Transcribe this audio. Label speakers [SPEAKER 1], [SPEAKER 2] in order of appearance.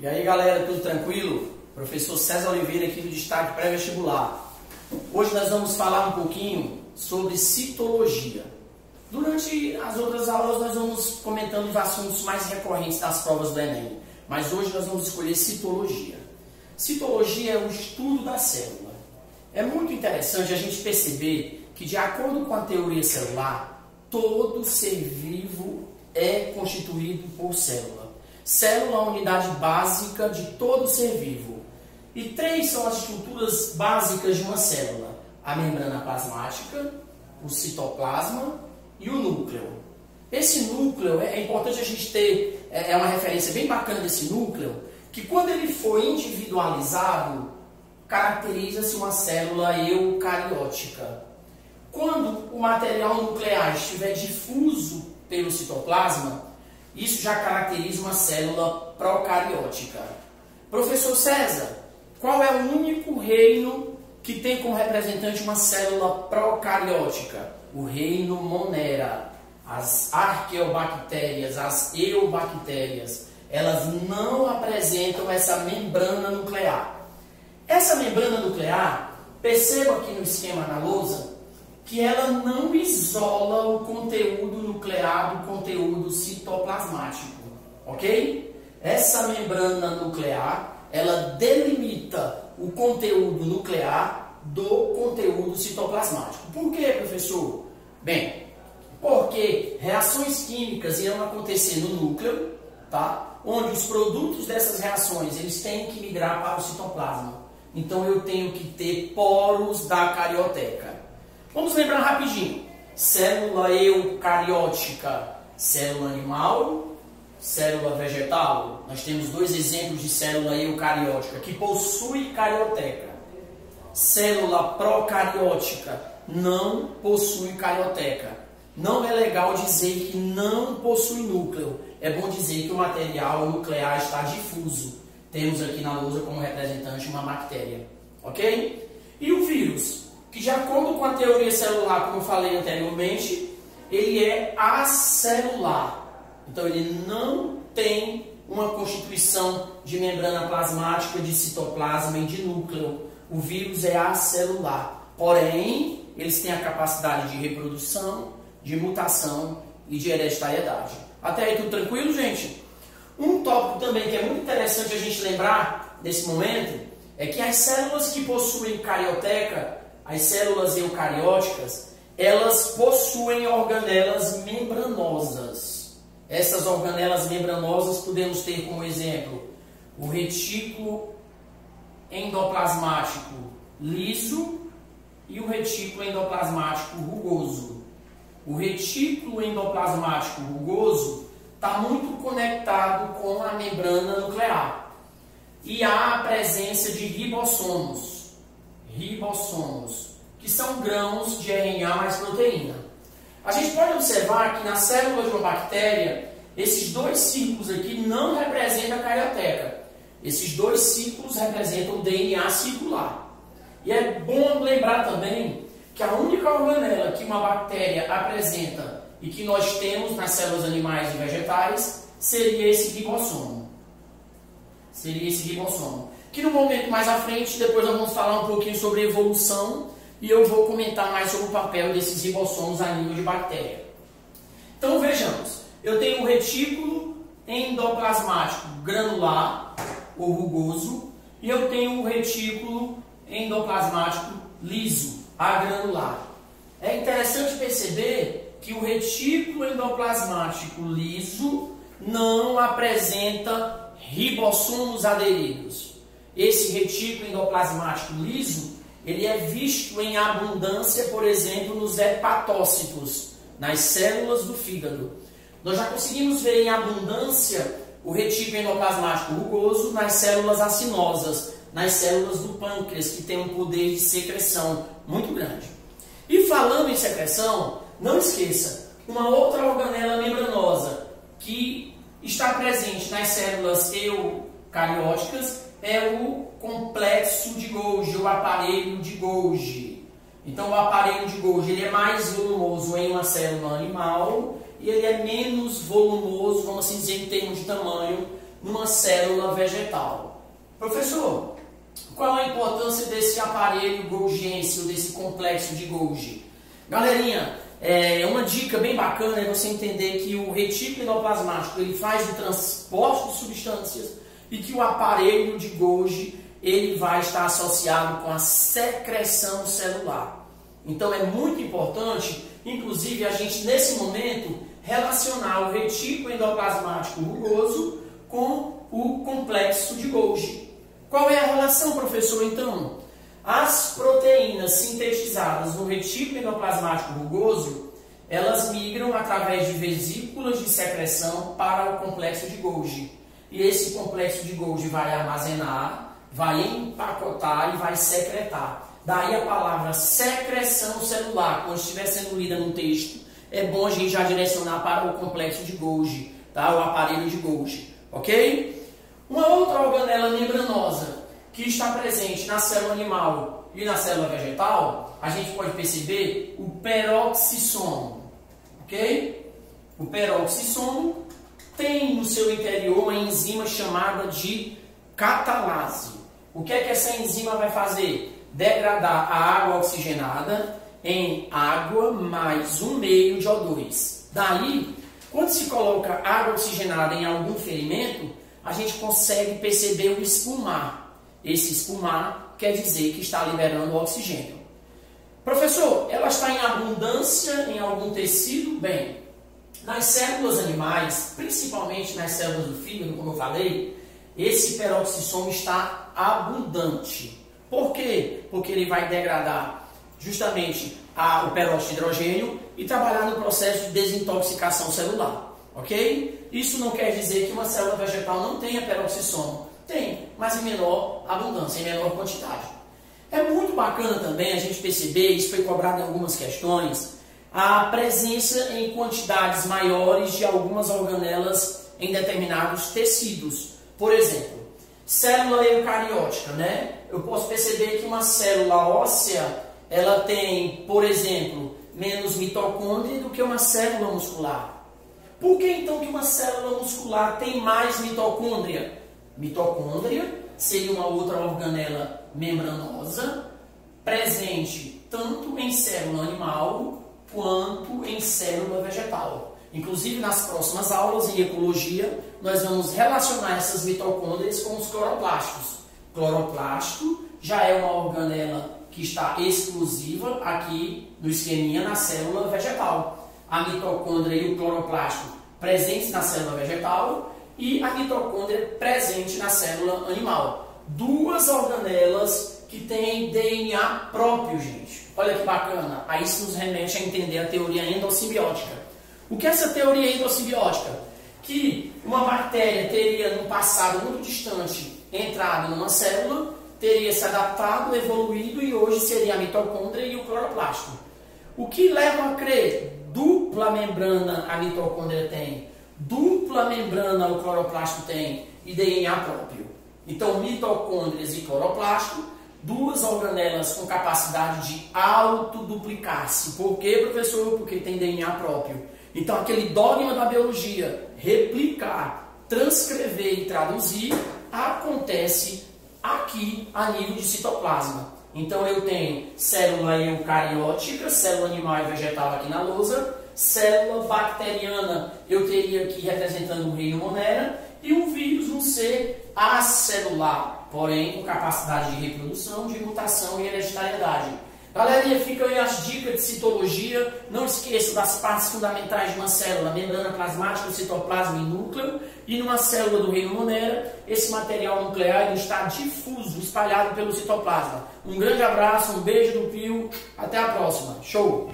[SPEAKER 1] E aí galera, tudo tranquilo? Professor César Oliveira aqui do Destaque Pré-Vestibular. Hoje nós vamos falar um pouquinho sobre citologia. Durante as outras aulas nós vamos comentando os assuntos mais recorrentes das provas do Enem. Mas hoje nós vamos escolher citologia. Citologia é o estudo da célula. É muito interessante a gente perceber que, de acordo com a teoria celular, todo ser vivo é constituído por célula. Célula é a unidade básica de todo ser vivo. E três são as estruturas básicas de uma célula: a membrana plasmática, o citoplasma e o núcleo. Esse núcleo, é importante a gente ter uma referência bem bacana desse núcleo, que quando ele foi individualizado, caracteriza-se uma célula eucariótica. Quando o material nuclear estiver difuso pelo citoplasma, isso já caracteriza uma célula procariótica. Professor César, qual é o único reino que tem como representante uma célula procariótica? O reino Monera. As arqueobactérias, as eubactérias, elas não apresentam essa membrana nuclear. Essa membrana nuclear, perceba aqui no esquema na lousa, que ela não isola o conteúdo nuclear do conteúdo citoplasmático, ok? Essa membrana nuclear, ela delimita o conteúdo nuclear do conteúdo citoplasmático. Por quê, professor? Bem, porque reações químicas irão acontecer no núcleo, tá? Onde os produtos dessas reações eles têm que migrar para o citoplasma. Então eu tenho que ter poros da carioteca. Vamos lembrar rapidinho: célula eucariótica, célula animal, célula vegetal. Nós temos dois exemplos de célula eucariótica que possui carioteca. Célula procariótica não possui carioteca. Não é legal dizer que não possui núcleo. É bom dizer que o material nuclear está difuso. Temos aqui na lousa como representante uma bactéria. Ok? E o vírus, que de acordo com a teoria celular, como eu falei anteriormente, ele é acelular. Então ele não tem uma constituição de membrana plasmática, de citoplasma e de núcleo. O vírus é acelular. Porém, eles têm a capacidade de reprodução, de mutação e de hereditariedade. Até aí tudo tranquilo, gente? Um tópico também que é muito interessante a gente lembrar nesse momento é que as células que possuem carioteca, as células eucarióticas, elas possuem organelas membranosas. Essas organelas membranosas podemos ter como exemplo o retículo endoplasmático liso e o retículo endoplasmático rugoso. O retículo endoplasmático rugoso está muito conectado com a membrana nuclear. E há a presença de ribossomos, que são grãos de RNA mais proteína. A gente pode observar que na célula de uma bactéria, esses dois círculos aqui não representam a carioteca. Esses dois círculos representam o DNA circular. E é bom lembrar também que a única organela que uma bactéria apresenta e que nós temos nas células animais e vegetais seria esse ribossomo. Que no momento mais à frente, depois nós vamos falar um pouquinho sobre evolução e eu vou comentar mais sobre o papel desses ribossomos a nível de bactéria. Então vejamos, eu tenho o retículo endoplasmático granular ou rugoso e eu tenho o retículo endoplasmático liso, agranular. É interessante perceber que o retículo endoplasmático liso não apresenta ribossomos aderidos. Esse retículo endoplasmático liso, ele é visto em abundância, por exemplo, nos hepatócitos, nas células do fígado. Nós já conseguimos ver em abundância o retículo endoplasmático rugoso nas células acinosas, nas células do pâncreas, que tem um poder de secreção muito grande. E falando em secreção, não esqueça, uma outra organela membranosa que está presente nas células eucarióticas é o complexo de Golgi, o aparelho de Golgi. Então o aparelho de Golgi ele é mais volumoso em uma célula animal e ele é menos volumoso, vamos assim dizer, em termos de tamanho, numa célula vegetal. Professor, qual a importância desse aparelho golgiense, ou desse complexo de Golgi? Galerinha, uma dica bem bacana é você entender que o retículo endoplasmático ele faz o transporte de substâncias e que o aparelho de Golgi ele vai estar associado com a secreção celular. Então é muito importante, inclusive, a gente nesse momento relacionar o retículo endoplasmático rugoso com o complexo de Golgi. Qual é a relação, professor, então? As proteínas sintetizadas no retículo endoplasmático rugoso, elas migram através de vesículas de secreção para o complexo de Golgi. E esse complexo de Golgi vai armazenar, vai empacotar e vai secretar. Daí a palavra secreção celular, quando estiver sendo lida no texto, é bom a gente já direcionar para o complexo de Golgi, tá? O aparelho de Golgi, ok? Uma outra organela membranosa que está presente na célula animal e na célula vegetal, a gente pode perceber o peroxissomo, ok? O peroxissomo tem no seu interior uma enzima chamada de catalase. O que é que essa enzima vai fazer? Degradar a água oxigenada em água mais 1,5 de O2. Daí, quando se coloca água oxigenada em algum ferimento, a gente consegue perceber o espumar. Esse espumar quer dizer que está liberando o oxigênio. Professor, ela está em abundância em algum tecido? Bem, nas células animais, principalmente nas células do fígado, como eu falei, esse peroxissomo está abundante. Por quê? Porque ele vai degradar justamente o peróxido de hidrogênio e trabalhar no processo de desintoxicação celular. Ok? Isso não quer dizer que uma célula vegetal não tenha peroxissomo. Tem, mas em menor abundância, em menor quantidade. É muito bacana também a gente perceber, isso foi cobrado em algumas questões, a presença em quantidades maiores de algumas organelas em determinados tecidos. Por exemplo, célula eucariótica, né? Eu posso perceber que uma célula óssea, ela tem, por exemplo, menos mitocôndria do que uma célula muscular. Por que então que uma célula muscular tem mais mitocôndria? Mitocôndria seria uma outra organela membranosa, presente tanto em célula animal quanto em célula vegetal. Inclusive, nas próximas aulas em ecologia, nós vamos relacionar essas mitocôndrias com os cloroplastos. Cloroplasto já é uma organela que está exclusiva aqui no esqueminha na célula vegetal. A mitocôndria e o cloroplasto presentes na célula vegetal e a mitocôndria presente na célula animal. Duas organelas que têm DNA próprio, gente. Olha que bacana. Aí isso nos remete a entender a teoria endossimbiótica. O que é essa teoria endossimbiótica? Que uma bactéria teria, num passado muito distante, entrado numa célula, teria se adaptado, evoluído e hoje seria a mitocôndria e o cloroplasto. O que leva a crer? Dupla membrana a mitocôndria tem, dupla membrana o cloroplasto tem e DNA próprio. Então, mitocôndrias e cloroplasto, duas organelas com capacidade de autoduplicar-se. Por quê, professor? Porque tem DNA próprio. Então, aquele dogma da biologia, replicar, transcrever e traduzir, acontece aqui a nível de citoplasma. Então, eu tenho célula eucariótica, célula animal e vegetal aqui na lousa, célula bacteriana eu teria aqui representando o reino Monera, e um vírus um ser acelular, porém com capacidade de reprodução, de mutação e hereditariedade. Galerinha, ficam aí as dicas de citologia. Não esqueça das partes fundamentais de uma célula: membrana plasmática, citoplasma e núcleo. E numa célula do reino Monera, esse material nuclear está difuso, espalhado pelo citoplasma. Um grande abraço, um beijo do Pio, até a próxima. Show!